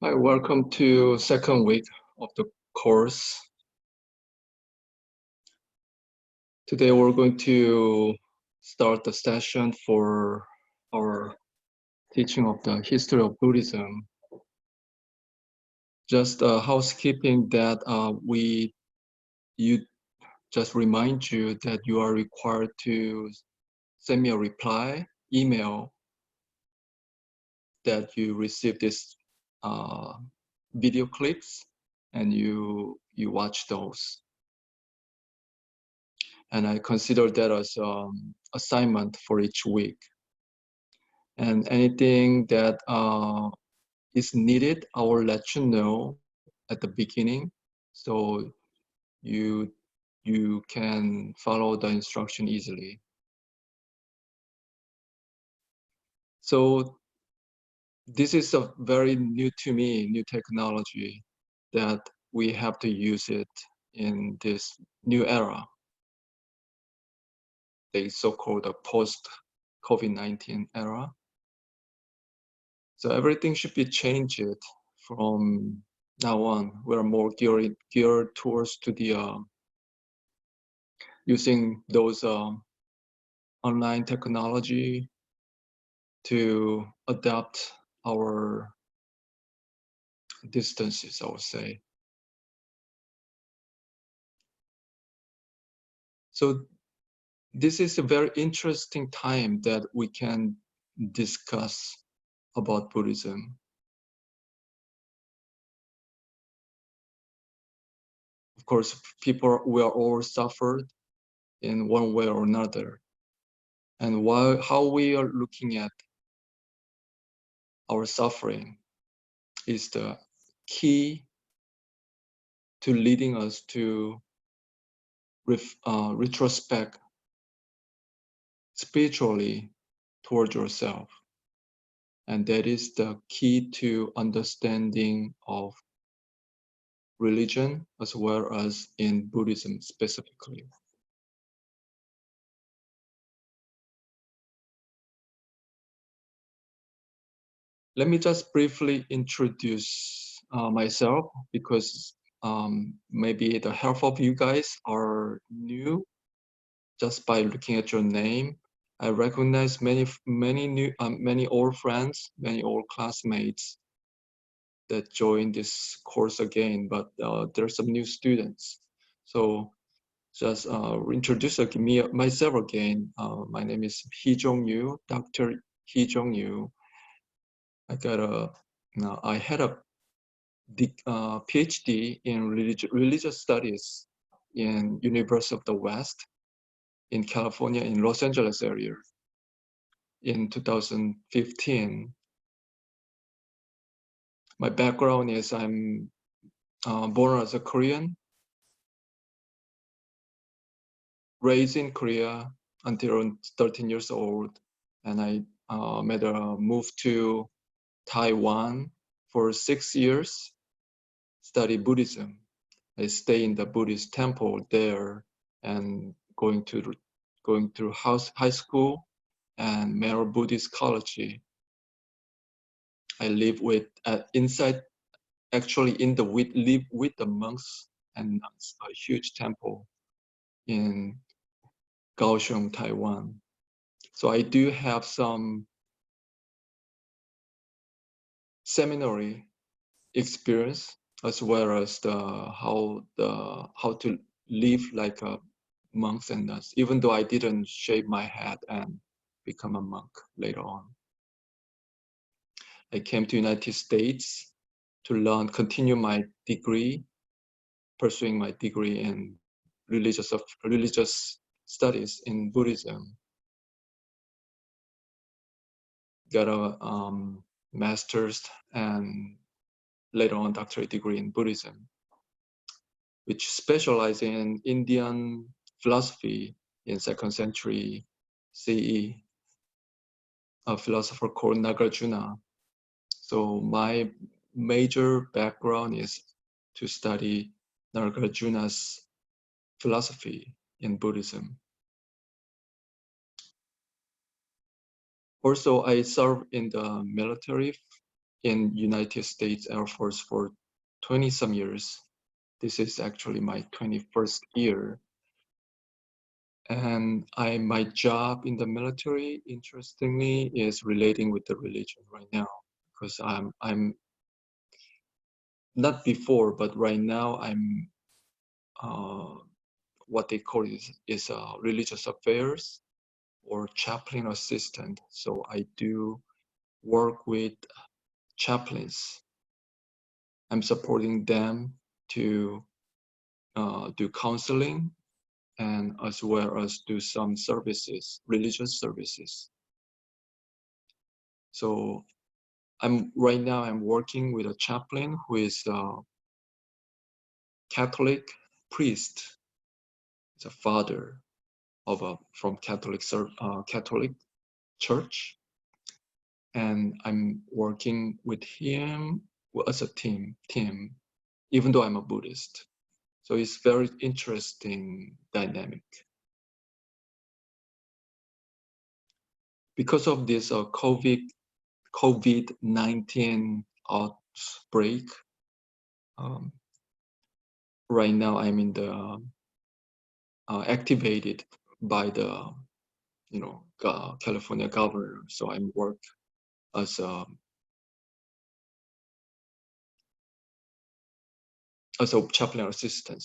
Hi, welcome to second week of the course. Today we're going to start the session for our teaching of the history of Buddhism. Just housekeeping that you just remind you that you are required to send me a reply email that you receive this video clips and you watch those. And I consider that as assignment for each week. And anything that is needed, I will let you know at the beginning, so you can follow the instruction easily. So this is a very new to me, new technology that we have to use it in this new era, the so-called post-COVID-19 era. So everything should be changed from now on. We're more geared towards to the using those online technology to adapt our distances, I would say. So this is a very interesting time that we can discuss about Buddhism. Of course, we are all suffered in one way or another. And how we are looking at our suffering is the key to leading us to retrospect spiritually towards yourself. And that is the key to understanding of religion as well as in Buddhism specifically. Let me just briefly introduce myself, because maybe the half of you guys are new. Just by looking at your name, I recognize many old friends, many old classmates that joined this course again, but there's some new students. So just introduce myself again. My name is Hee-Jong-Yu, Dr. Hee-Jong-Yu. I had a PhD in religious studies in University of the West in California, in Los Angeles area in 2015. My background is I'm born as a Korean, raised in Korea until 13 years old, and I made a move to Taiwan for 6 years, study Buddhism. I stay in the Buddhist temple there and going through high school and Merrill Buddhist College. I live with live with the monks and nuns, a huge temple in Kaohsiung, Taiwan. So I do have some seminary experience as well as how to live like a monks and nuns, even though I didn't shave my head and become a monk later on. I came to United States to continue my degree, pursuing my degree in religious studies in Buddhism. Got a master's and later on doctorate degree in Buddhism, which specializes in Indian philosophy in 2nd century CE, a philosopher called Nagarjuna. So my major background is to study Nagarjuna's philosophy in Buddhism. Also, I served in the military in United States Air Force for 20 some years. This is actually my 21st year. And my job in the military, interestingly, is relating with the religion right now, because I'm not before, but right now I'm what they call is religious affairs or chaplain assistant. So I do work with chaplains. I'm supporting them to do counseling and as well as do some services, religious services. So right now I'm working with a chaplain who is a Catholic priest. It's a father of from Catholic Church, and I'm working with him as a team. Even though I'm a Buddhist, so it's very interesting dynamic. Because of this COVID-19 outbreak, right now I'm in the activated by the California governor. So I work as a chaplain assistant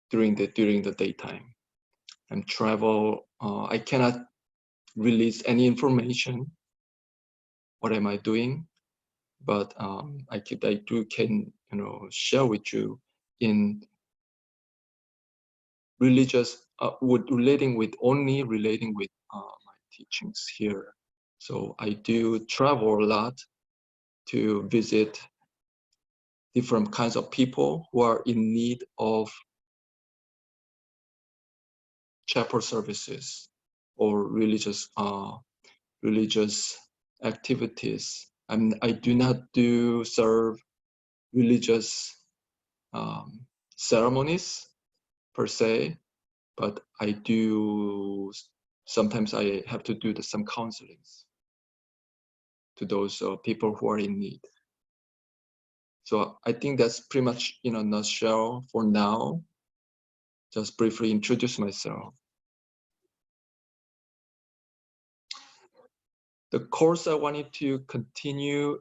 during the daytime. And travel. I cannot release any information. What am I doing? But I can share with you in religious relating with my teachings here. So I do travel a lot to visit different kinds of people who are in need of chapel services or religious activities. I do not serve religious ceremonies per se, but I do. Sometimes I have to do some counselings to those people who are in need. So I think that's pretty much in a nutshell for now. Just briefly introduce myself. The course I wanted to continue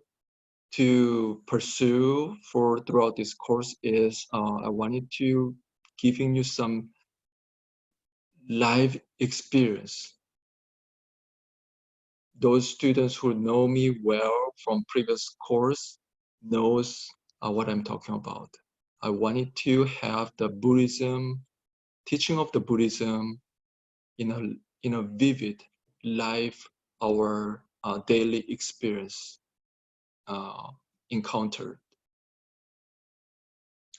to pursue throughout this course is I wanted to giving you some live experience. Those students who know me well from previous course knows what I'm talking about. I wanted to have the teaching of the Buddhism in a vivid, live, our daily experience encounter.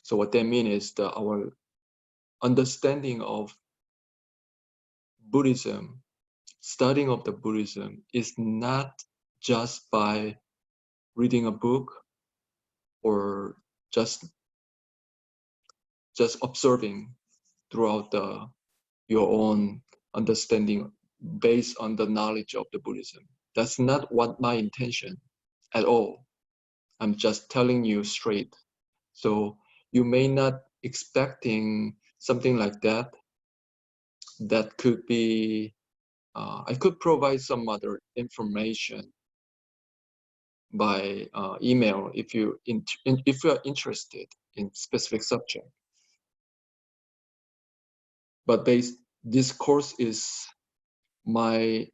So what that means is that our understanding of Buddhism, studying of the Buddhism is not just by reading a book or just observing throughout your own understanding based on the knowledge of the Buddhism. That's not what my intention at all. I'm just telling you straight. So you may not expecting something like that. That could be, I could provide some other information by email if you are interested in specific subject. But this course is my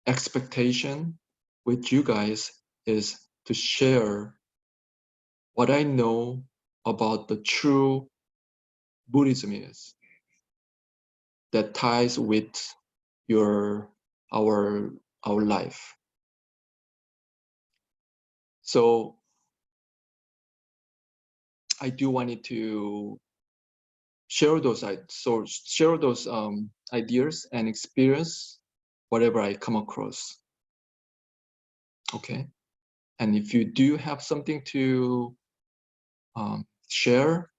expectation with you guys is to share what I know about the true Buddhism is that ties with our life. So I do wanted to share those ideas and experience whatever I come across. Okay, and if you do have something to share,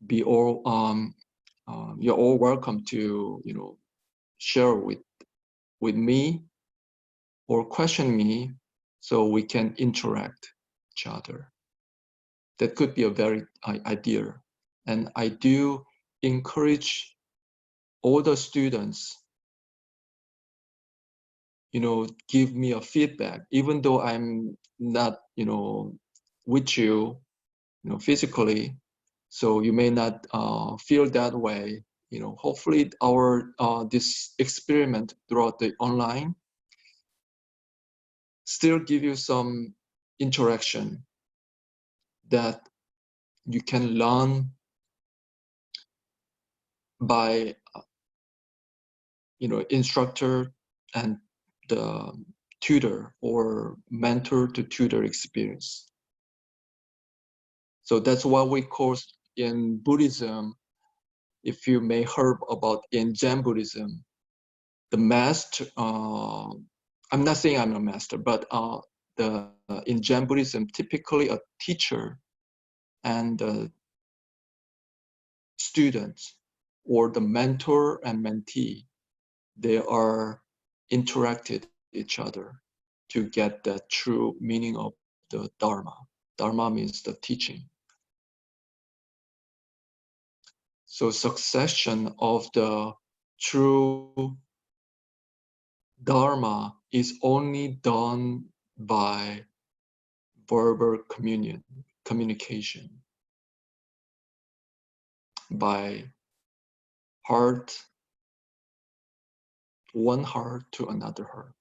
you're all welcome to share with me or question me so we can interact each other. That could be a very idea. And I do encourage all the students, give me a feedback, even though I'm not, with you, physically. So you may not feel that way. Hopefully our this experiment throughout the online still give you some interaction that you can learn by instructor and the tutor or mentor to tutor experience. So that's what we call in Buddhism, if you may heard about in Zen Buddhism, the master, I'm not saying I'm a master, but in Zen Buddhism, typically a teacher and the student or the mentor and mentee, they are interacted each other to get the true meaning of the Dharma. Dharma means the teaching. So succession of the true Dharma is only done by verbal communication, by heart, one heart to another heart.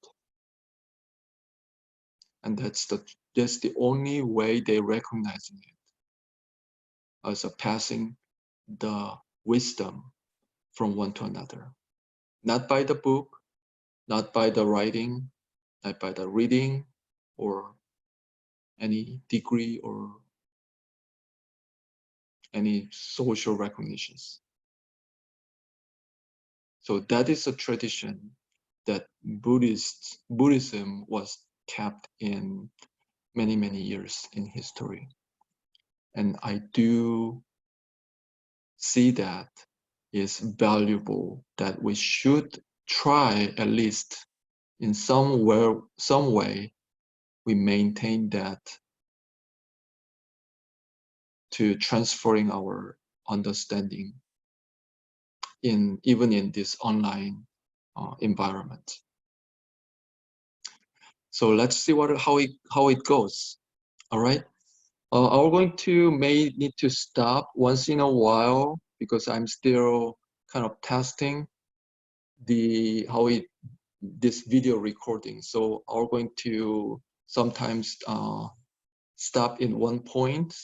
And that's the only way they recognize it as a passing the wisdom from one to another. Not by the book, not by the writing, not by the reading or any degree or any social recognitions. So that is a tradition that Buddhism was kept in many, many years in history. And I do see that is valuable, that we should try at least in some way we maintain that to transferring our understanding even in this online environment. So let's see how it goes. All right. I'm going to may need to stop once in a while because I'm still kind of testing this video recording. So I'm going to sometimes stop in one point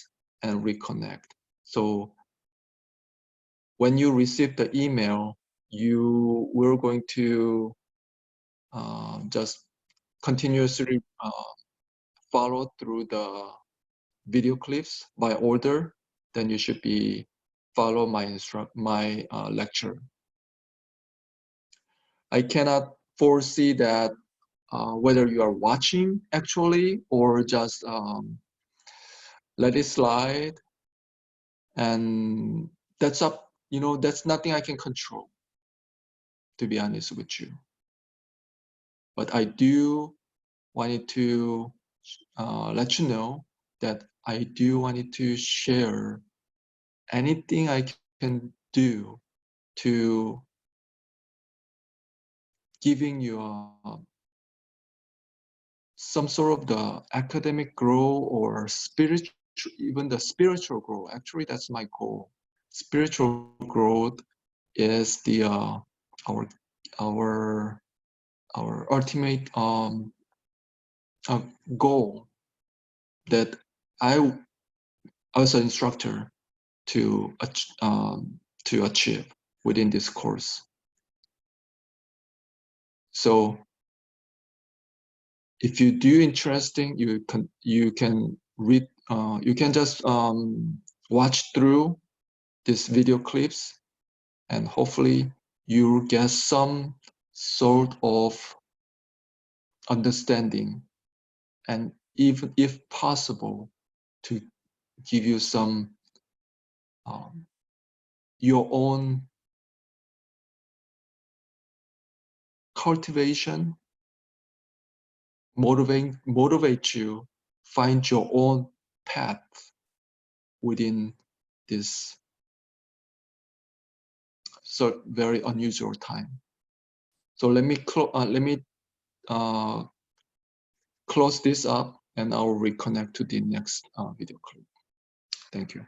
and reconnect. So when you receive the email, we're going to just continuously follow through the video clips by order. Then you should be follow my lecture. I cannot foresee that whether you are watching actually or just let it slide, and that's up. That's nothing I can control, to be honest with you. But I do wanted to let you know that I do wanted to share anything I can do to giving you some sort of the academic growth or spiritual, even the spiritual growth. Actually, that's my goal. Spiritual growth is the our our ultimate goal that I, as an instructor, to achieve within this course. So if you do interesting, you can read, you can just watch through these video clips, and hopefully you get some sort of understanding, and even if possible, to give you some your own cultivation motivate you find your own path within this so very unusual time. So let me close this up, and I'll reconnect to the next video clip. Thank you.